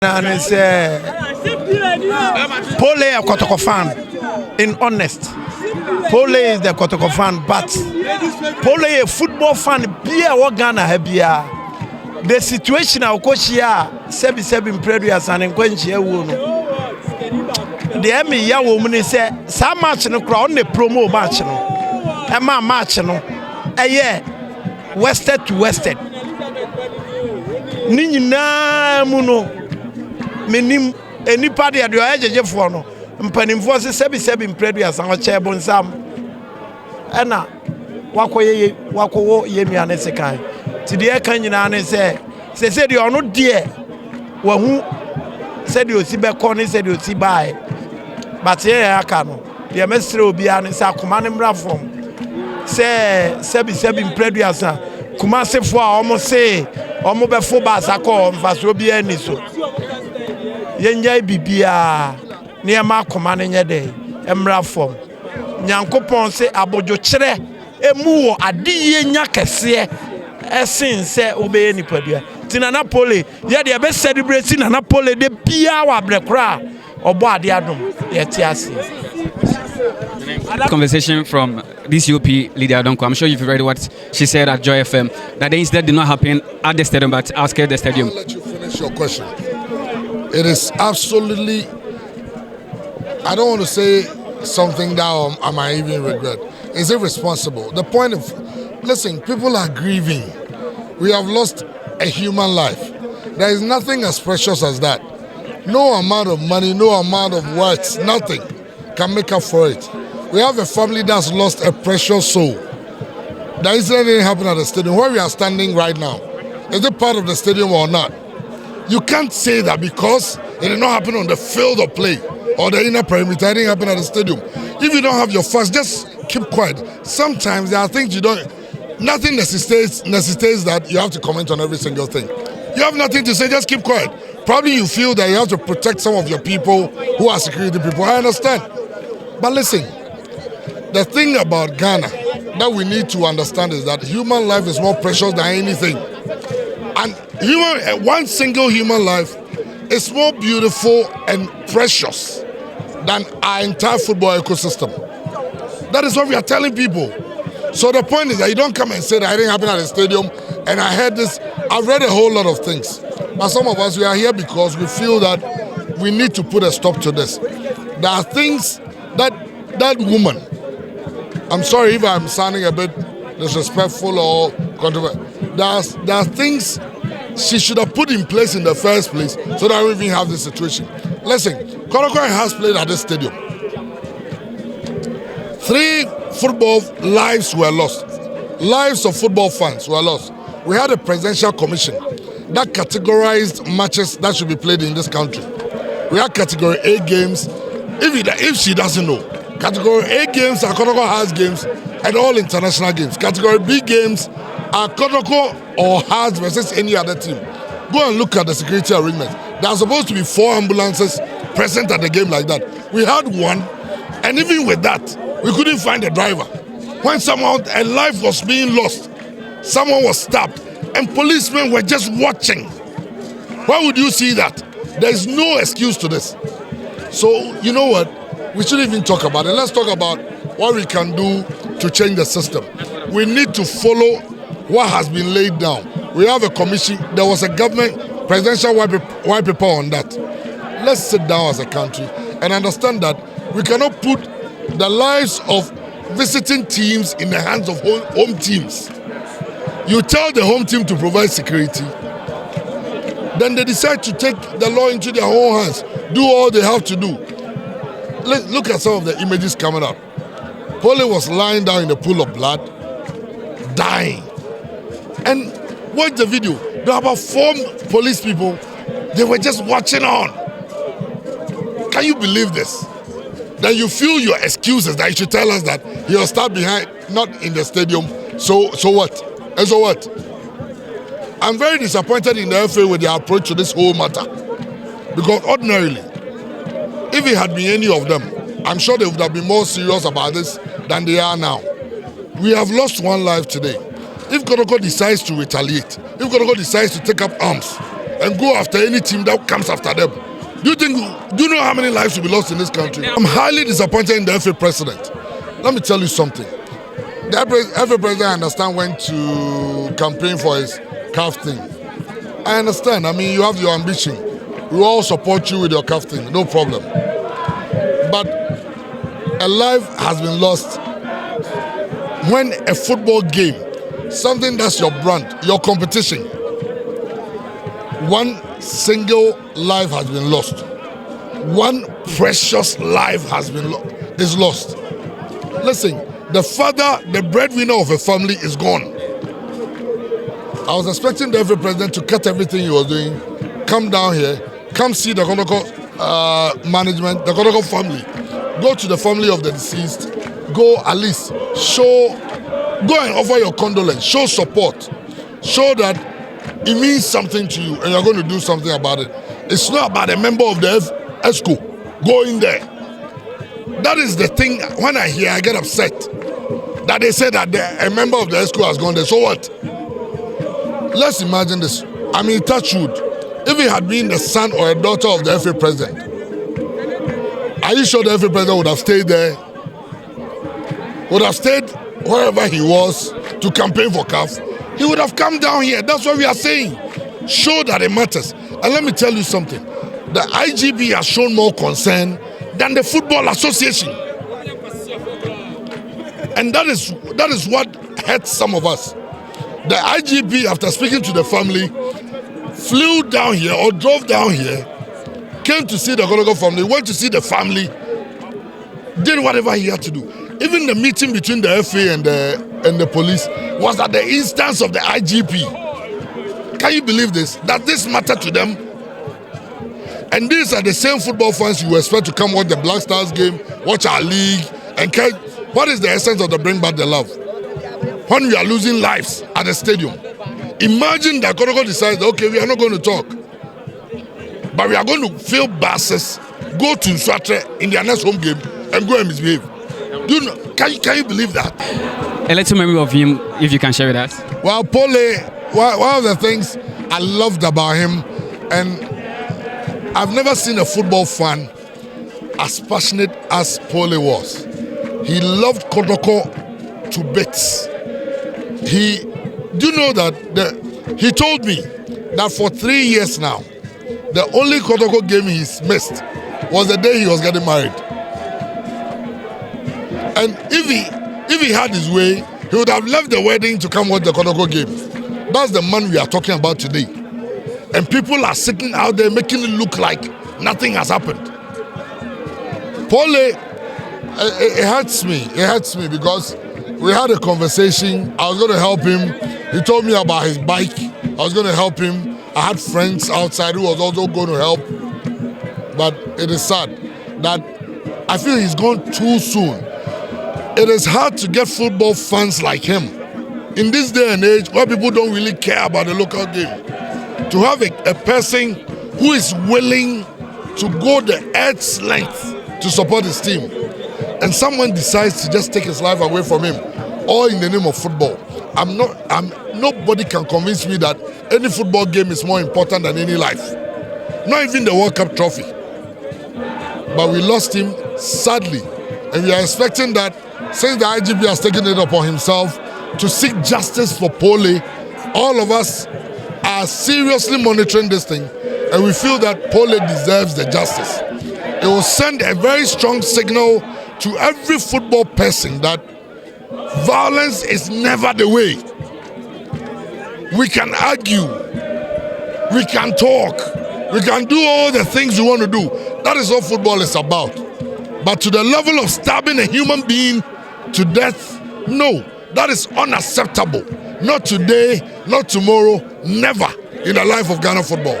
And it's Pooley a Kotoko fan. In honest, Pooley is the Kotoko fan, but Pooley a football fan. Be a Ghana habia. The situation of Koshia, Sebi Imperials and Quenchia Wuno. The Emmy ya woman say, some match no crown, the promo match no. A man match no. A year, wested to wested. Nina Muno. Menim any party at your edge for no. Mpanimfo se Sebi Imperials and Chebon Sam. Ena, wako ye mi anesekai. Today Kanyina say you are not dear. Who said you see back corner, said you see by. But here I can. The mestre will be an Sakumanim from. Say Sebi Imperials. Kumase for almost say, almost before Basako, Fast will be any so. Yenjay Bibia near Marcoman in day, Emra form. Nyankopon say Abojo Chere, a moo, a dear Yakase. Esin say obey anybody. Tinana Pooley, yeah, the best celebrating and Napoli de Pia wa Brekra or Boadu Yetiasi. Conversation from this UP leader Donko. I'm sure you've read what she said at Joy FM that the incident did not happen at the stadium but outside the stadium. I'll let you finish your question. It is absolutely, I don't want to say something that I might even regret. It's irresponsible. The point of, listen, people are grieving. We have lost a human life. There is nothing as precious as that. No amount of money, no amount of words, nothing can make up for it. We have a family that's lost a precious soul. The incident didn't happen at the stadium. Where we are standing right now, is it part of the stadium or not? You can't say that because it did not happen on the field of play or the inner perimeter. It didn't happen at the stadium. If you don't have your facts, just keep quiet. Sometimes there are things you don't. Nothing necessitates that you have to comment on every single thing. You have nothing to say, just keep quiet. Probably you feel that you have to protect some of your people who are security people. I understand. But listen, the thing about Ghana that we need to understand is that human life is more precious than anything. And one single human life is more beautiful and precious than our entire football ecosystem. That is what we are telling people. So the point is that you don't come and say that it didn't happen at the stadium and I heard this. I've read a whole lot of things. But some of us, we are here because we feel that we need to put a stop to this. There are things that woman, I'm sorry if I'm sounding a bit disrespectful or controversial. There are things she should have put in place in the first place so that we even have this situation. Listen, Kotoko has played at this stadium. 3 football lives were lost. Lives of football fans were lost. We had a presidential commission that categorized matches that should be played in this country. We had category A games. If she doesn't know, category A games are Kotoko Hearts games and all international games. Category B games are Kotoko or Hearts versus any other team. Go and look at the security arrangements. There are supposed to be 4 ambulances present at the game like that. We had 1, and even with that, we couldn't find a driver. When a life was being lost, someone was stabbed, and policemen were just watching. Why would you see that? There is no excuse to this. So, you know what? We shouldn't even talk about it. Let's talk about what we can do to change the system. We need to follow what has been laid down. We have a commission. There was a government presidential white paper on that. Let's sit down as a country and understand that we cannot put the lives of visiting teams in the hands of home teams. You tell the home team to provide security, then they decide to take the law into their own hands, do all they have to do. Look at some of the images coming up. Pooley was lying down in the pool of blood, dying. And watch the video. There were about 4 police people. They were just watching on. Can you believe this? Then you feel your excuses that you should tell us that he'll start behind, not in the stadium. So what? And so what? I'm very disappointed in the FA with their approach to this whole matter. Because ordinarily, if it had been any of them, I'm sure they would have been more serious about this than they are now. We have lost 1 life today. If Kotoko decides to retaliate, if Kotoko decides to take up arms and go after any team that comes after them. Do you know how many lives will be lost in this country? I'm highly disappointed in the FA president. Let me tell you something. The FA president, I understand, went to campaign for his CAF thing. I understand. I mean, you have your ambition. We all support you with your CAF thing, no problem. But a life has been lost when a football game, something that's your brand, your competition, one single life has been lost. One precious life is lost. Listen, the father, the breadwinner of a family is gone. I was expecting the FA president to cut everything he was doing, come down here, come see the Kotoko management, the Kotoko family, go to the family of the deceased, go at least go and offer your condolence, show support, show that it means something to you and you're going to do something about it. It's not about a member of the ESCO going there. That is the thing, when I hear, I get upset. That they say that a member of the ESCO has gone there. So what? Let's imagine this. I mean, touch wood. If it had been the son or a daughter of the FA president, are you sure the FA president would have stayed there? Would have stayed wherever he was to campaign for CAF? He would have come down here. That's what we are saying. Show that it matters. And let me tell you something. The IGB has shown more concern than the Football Association. And that is what hurts some of us. The IGB, after speaking to the family, flew down here or drove down here, came to see the Kotoko family, went to see the family, did whatever he had to do. Even the meeting between the FA and the police was at the instance of the IGP. Can you believe this? That this mattered to them? And these are the same football fans you expect to come watch the Black Stars game, watch our league, and what is the essence of the Bring Back the Love? When we are losing lives at the stadium. Imagine that Kotoko decides, okay, we are not going to talk, but we are going to fill buses, go to Nswatre in their next home game, and go and misbehave. Do you know, can you believe that? A little memory of him, if you can share with us. Well, Pooley, one of the things I loved about him, and I've never seen a football fan as passionate as Pooley was. He loved Kotoko to bits. Do you know that he told me that for 3 years now, the only Kotoko game he's missed was the day he was getting married. And if he had his way, he would have left the wedding to come watch the Kotoko game. That's the man we are talking about today. And people are sitting out there making it look like nothing has happened. Pooley, it hurts me. It hurts me because we had a conversation. I was going to help him. He told me about his bike. I was going to help him. I had friends outside who was also going to help. But it is sad that I feel he's gone too soon. It is hard to get football fans like him in this day and age where people don't really care about the local game. To have a person who is willing to go the earth's length to support his team, and someone decides to just take his life away from him, all in the name of football. Nobody can convince me that any football game is more important than any life. Not even the World Cup trophy. But we lost him sadly, and we are expecting that since the IGP has taken it upon himself to seek justice for Pooley, all of us are seriously monitoring this thing, and we feel that Pooley deserves the justice. It will send a very strong signal to every football person that violence is never the way. We can argue, we can talk, we can do all the things we want to do. That is what football is about. But to the level of stabbing a human being to death, no, that is unacceptable. Not today, not tomorrow, never in the life of Ghana football.